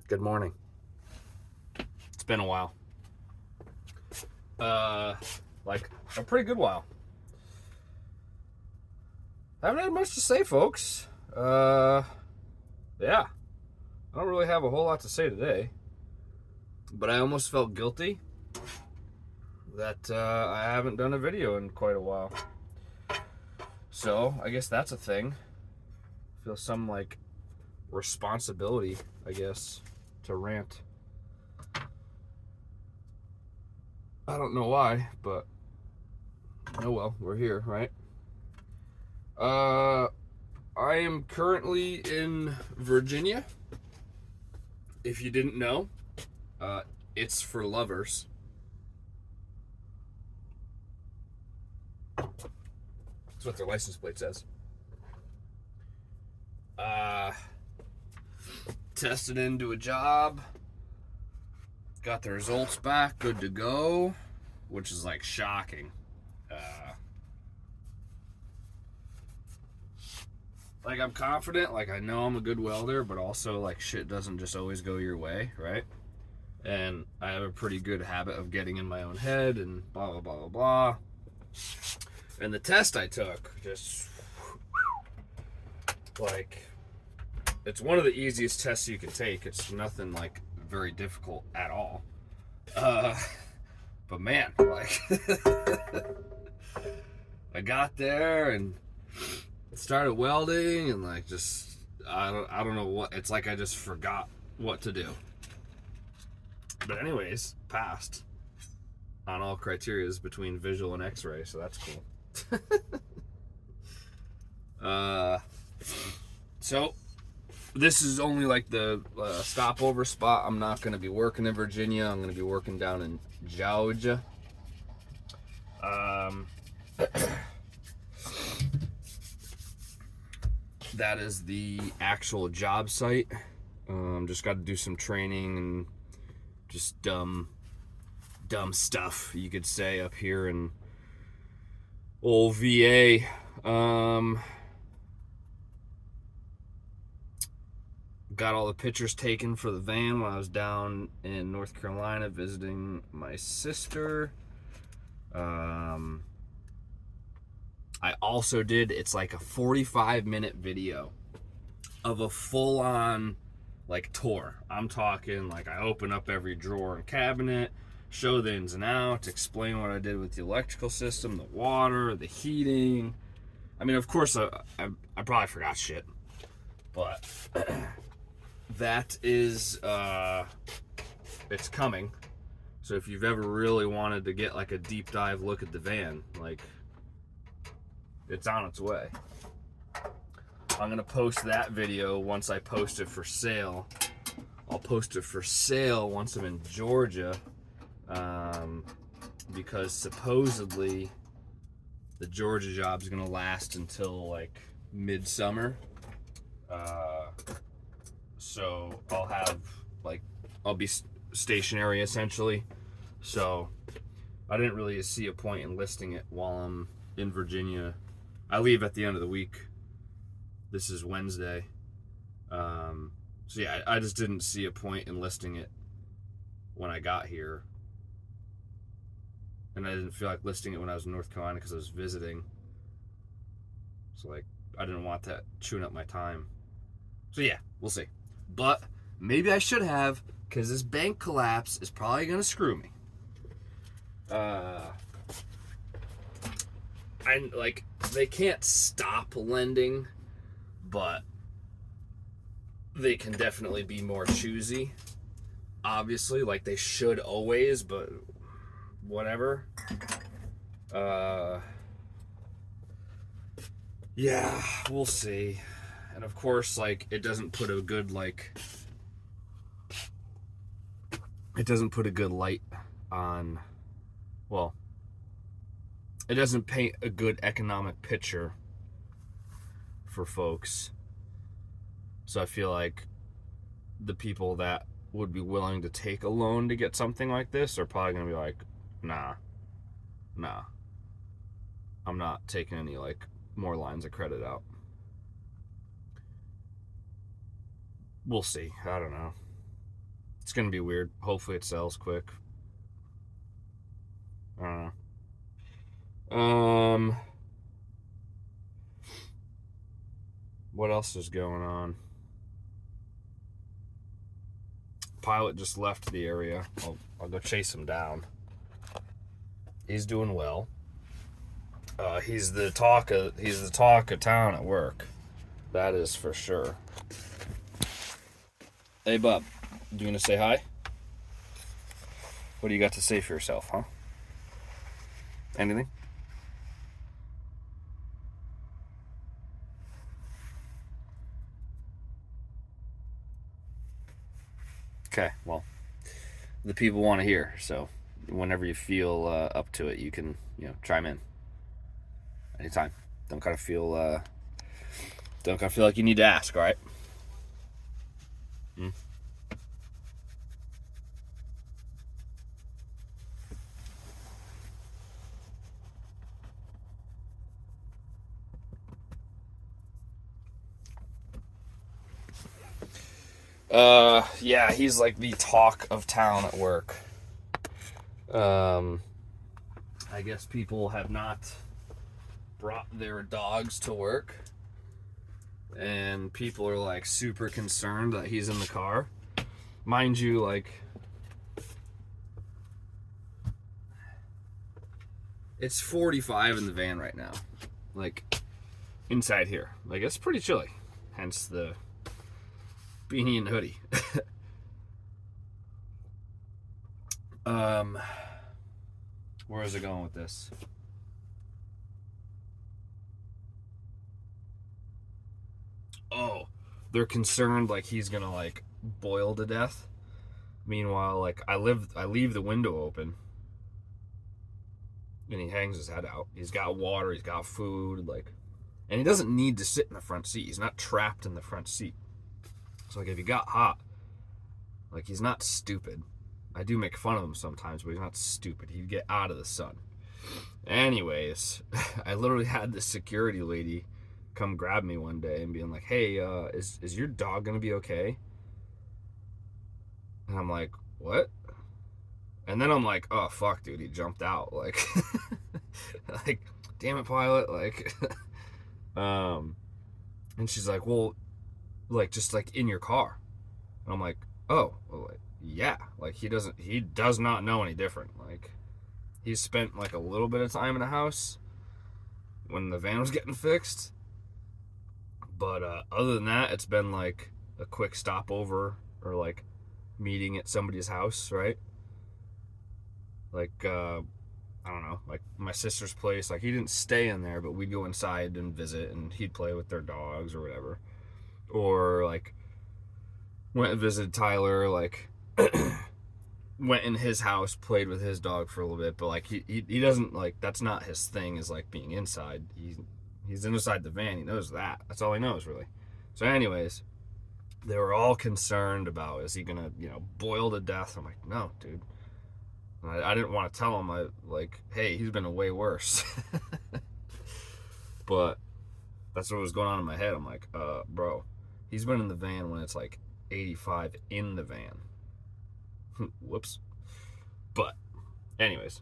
Good morning. It's been a while. Like a pretty good while. I haven't had much to say, folks. Yeah. I don't really have a whole lot to say today. But I almost felt guilty that I haven't done a video in quite a while. So, I guess that's a thing. I feel some, responsibility, I guess, to rant. I don't know why, but oh well, we're here, right? I am currently in Virginia. If you didn't know, it's for lovers. That's what their license plate says. Tested into a job. Got the results back, good to go, which is shocking. I'm confident, I know I'm a good welder, but also shit doesn't just always go your way, right? And I have a pretty good habit of getting in my own head and blah blah blah blah blah. And the test I took just it's one of the easiest tests you can take. It's nothing very difficult at all. But man, I got there and started welding and I don't know what, it's I just forgot what to do. But anyways, passed on all criterias between visual and x-ray, so that's cool. So this is only the stopover spot. I'm not going to be working in Virginia. I'm going to be working down in Georgia. That is the actual job site. Just got to do some training and just dumb stuff, you could say, up here in old VA. Got all the pictures taken for the van when I was down in North Carolina visiting my sister. I also did, it's a 45-minute video of a full-on tour. I'm talking I open up every drawer and cabinet, show the ins and outs, explain what I did with the electrical system, the water, the heating. I mean, of course, I probably forgot shit, but that is, it's coming. So if you've ever really wanted to get a deep dive look at the van, it's on its way. I'm gonna post that video once I post it for sale. I'll post it for sale once I'm in Georgia, because supposedly the Georgia job's gonna last until midsummer. So I'll have I'll be stationary essentially. So I didn't really see a point in listing it while I'm in Virginia. I leave at the end of the week. This is Wednesday. So yeah, I just didn't see a point in listing it when I got here. And I didn't feel like listing it when I was in North Carolina because I was visiting. So I didn't want that chewing up my time. So yeah, we'll see. But maybe I should have, because this bank collapse is probably going to screw me. They can't stop lending, but they can definitely be more choosy. Obviously, they should always, but whatever. Yeah, we'll see. And of course, it doesn't put a good, it doesn't put a good light on, well, it doesn't paint a good economic picture for folks. So I feel the people that would be willing to take a loan to get something like this are probably going to be nah, I'm not taking any more lines of credit out. We'll see. I don't know. It's gonna be weird. Hopefully it sells quick. I don't know. What else is going on? Pilot just left the area. I'll go chase him down. He's doing well. He's the talk of town at work. That is for sure. Hey, Bob, you gonna say hi? What do you got to say for yourself, huh? Anything? Okay, well, the people want to hear, so whenever you feel up to it, you can, chime in anytime. Don't kind of feel like you need to ask, all right? Hmm? Yeah, he's like the talk of town at work. I guess people have not brought their dogs to work, and people are like super concerned that he's in the car. Mind you, like, it's 45 in the van right now, like inside here. Like, it's pretty chilly, hence the beanie and hoodie. Where is it going with this? Oh, they're concerned like he's gonna like boil to death. Meanwhile, like I leave the window open, and he hangs his head out. He's got water, he's got food, like, and he doesn't need to sit in the front seat. He's not trapped in the front seat. So like if he got hot, like he's not stupid. I do make fun of him sometimes, but he's not stupid. He'd get out of the sun. Anyways, I literally had this security lady come grab me one day and being like, "Hey, is your dog gonna be okay?" And I'm like, "What?" And then I'm like, "Oh fuck, dude, he jumped out." Like, like, damn it, pilot. Like, and she's like, "Well, like, just like in your car." And I'm like, "Oh, well, like, yeah." Like he does not know any different. Like he's spent like a little bit of time in the house when the van was getting fixed. But other than that, it's been like a quick stopover or like meeting at somebody's house, right? Like, I don't know, like my sister's place. Like, he didn't stay in there, but we'd go inside and visit, and he'd play with their dogs or whatever. Or, like, went and visited Tyler, like, went in his house, played with his dog for a little bit, but, like, he doesn't, like, that's not his thing, is, like, being inside. He's inside the van. He knows that. That's all he knows, really. So, anyways, they were all concerned about, is he gonna, boil to death? I'm like, no, dude. I didn't want to tell him, hey, he's been way worse. But that's what was going on in my head. I'm like, bro, he's been in the van when it's like 85 in the van. Whoops. But, anyways,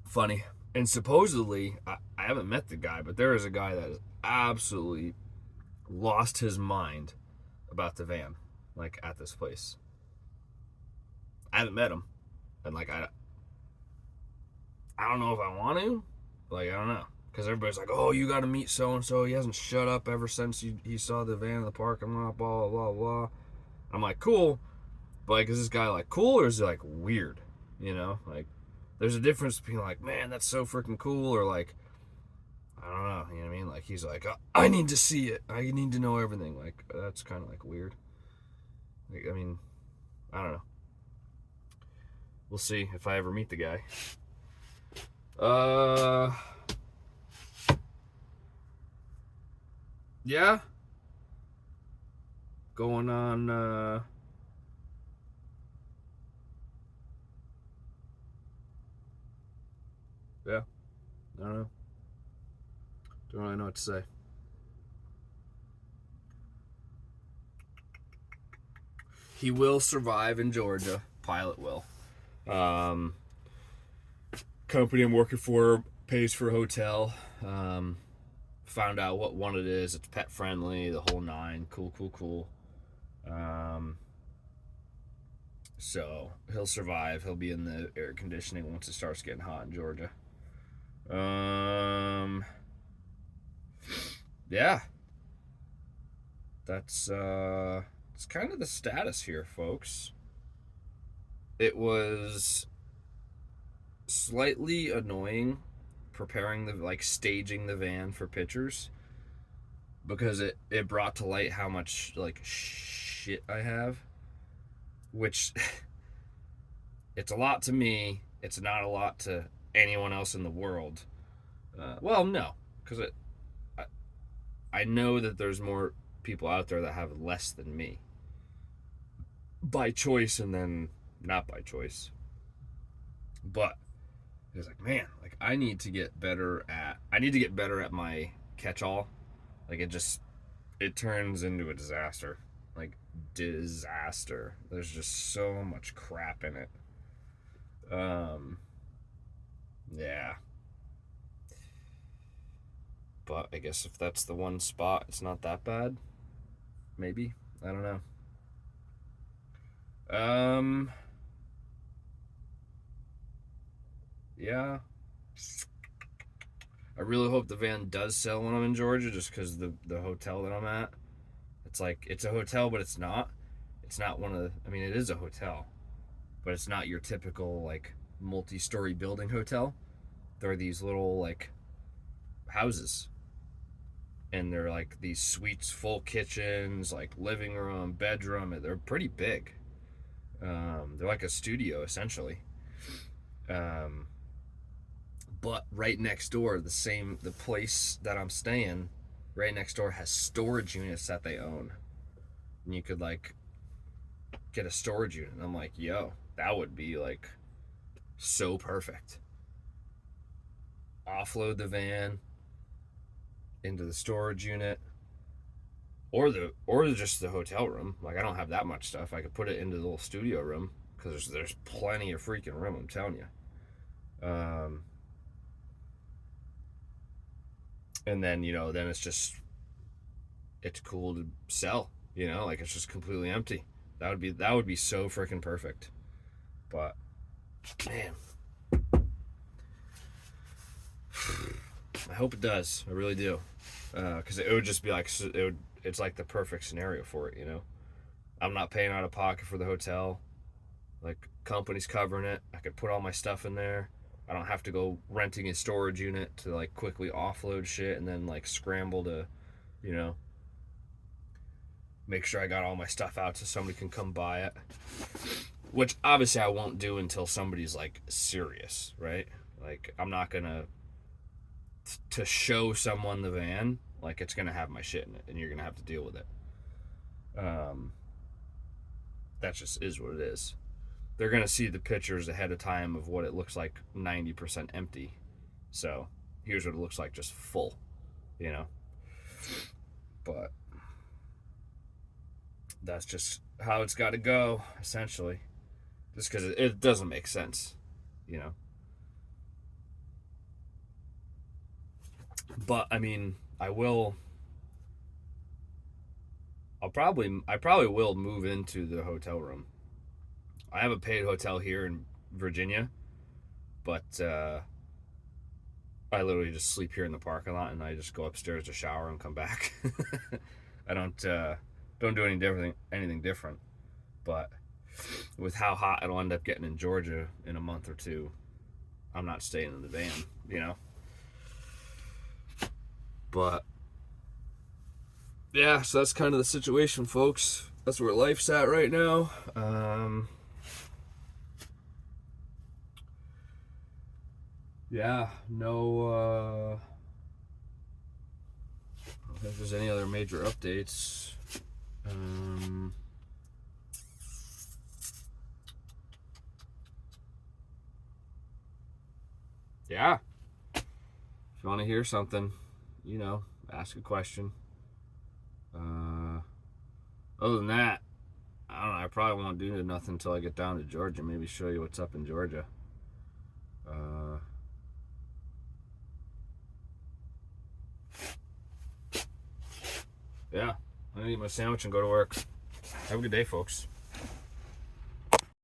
funny. And supposedly, I haven't met the guy, but there is a guy that has absolutely lost his mind about the van, like, at this place. I haven't met him, and like I don't know if I want to. Like, I don't know, because everybody's like, "Oh, you got to meet so and so. He hasn't shut up ever since he saw the van in the parking lot." Blah blah blah. I'm like, cool, but like, is this guy like cool or is he like weird? Like, there's a difference between like, man, that's so freaking cool, or like, I don't know. You know what I mean? Like, he's like, I need to see it. I need to know everything. Like, that's kind of like weird. Like, I mean, I don't know. We'll see if I ever meet the guy. Yeah. Going on, yeah. I don't know. Don't really know what to say. he will survive in Georgia. Pilot will. Company I'm working for pays for a hotel. Found out what one it is. It's pet friendly, the whole nine. Cool. So he'll survive. He'll be in the air conditioning once it starts getting hot in Georgia. Yeah. That's it's kind of the status here, folks. It was slightly annoying preparing staging the van for pictures, because it brought to light how much shit I have, which it's a lot to me. It's not a lot to anyone else in the world. Well, no, because I know that there's more people out there that have less than me, by choice and then not by choice. But it's like, man, I need to get better at my catch-all. It turns into a disaster. Disaster. There's just so much crap in it. Yeah. But I guess if that's the one spot, it's not that bad. Maybe. I don't know. Yeah. I really hope the van does sell when I'm in Georgia, just because the hotel that I'm at, it's a hotel, but it's not. It's not it is a hotel, but it's not your typical, multi-story building hotel. They're these little, houses. And they're, these suites, full kitchens, living room, bedroom. They're pretty big. They're like a studio, essentially. But right next door, the place that I'm staying, right next door has storage units that they own. And you could, get a storage unit. And I'm like, yo, that would be, so perfect. Offload the van into the storage unit, or just the hotel room. I don't have that much stuff. I could put it into the little studio room, because there's plenty of freaking room, I'm telling you. And then, then it's cool to sell, it's just completely empty. That would be so freaking perfect. But man, I hope it does. I really do. Because it would just be it's the perfect scenario for it, I'm not paying out of pocket for the hotel. Company's covering it. I could put all my stuff in there. I don't have to go renting a storage unit to quickly offload shit and then scramble to, make sure I got all my stuff out so somebody can come buy it. Which obviously I won't do until somebody's serious, right? I'm not gonna to show someone the van, it's gonna have my shit in it and you're gonna have to deal with it. That just is what it is. They're gonna see the pictures ahead of time of what it looks like 90% empty. So here's what it looks like just full, But that's just how it's got to go, essentially. Just because it doesn't make sense, But I probably will move into the hotel room. I have a paid hotel here in Virginia, but I literally just sleep here in the parking lot, and I just go upstairs to shower and come back. I don't do anything different. But with how hot it'll end up getting in Georgia in a month or two, I'm not staying in the van, But yeah, so that's kind of the situation, folks. That's where life's at right now. Yeah, no, I don't think there's any other major updates. Yeah. If you want to hear something, ask a question. Other than that, I don't know. I probably won't do nothing until I get down to Georgia. Maybe show you what's up in Georgia. Yeah, I'm gonna eat my sandwich and go to work. Have a good day, folks.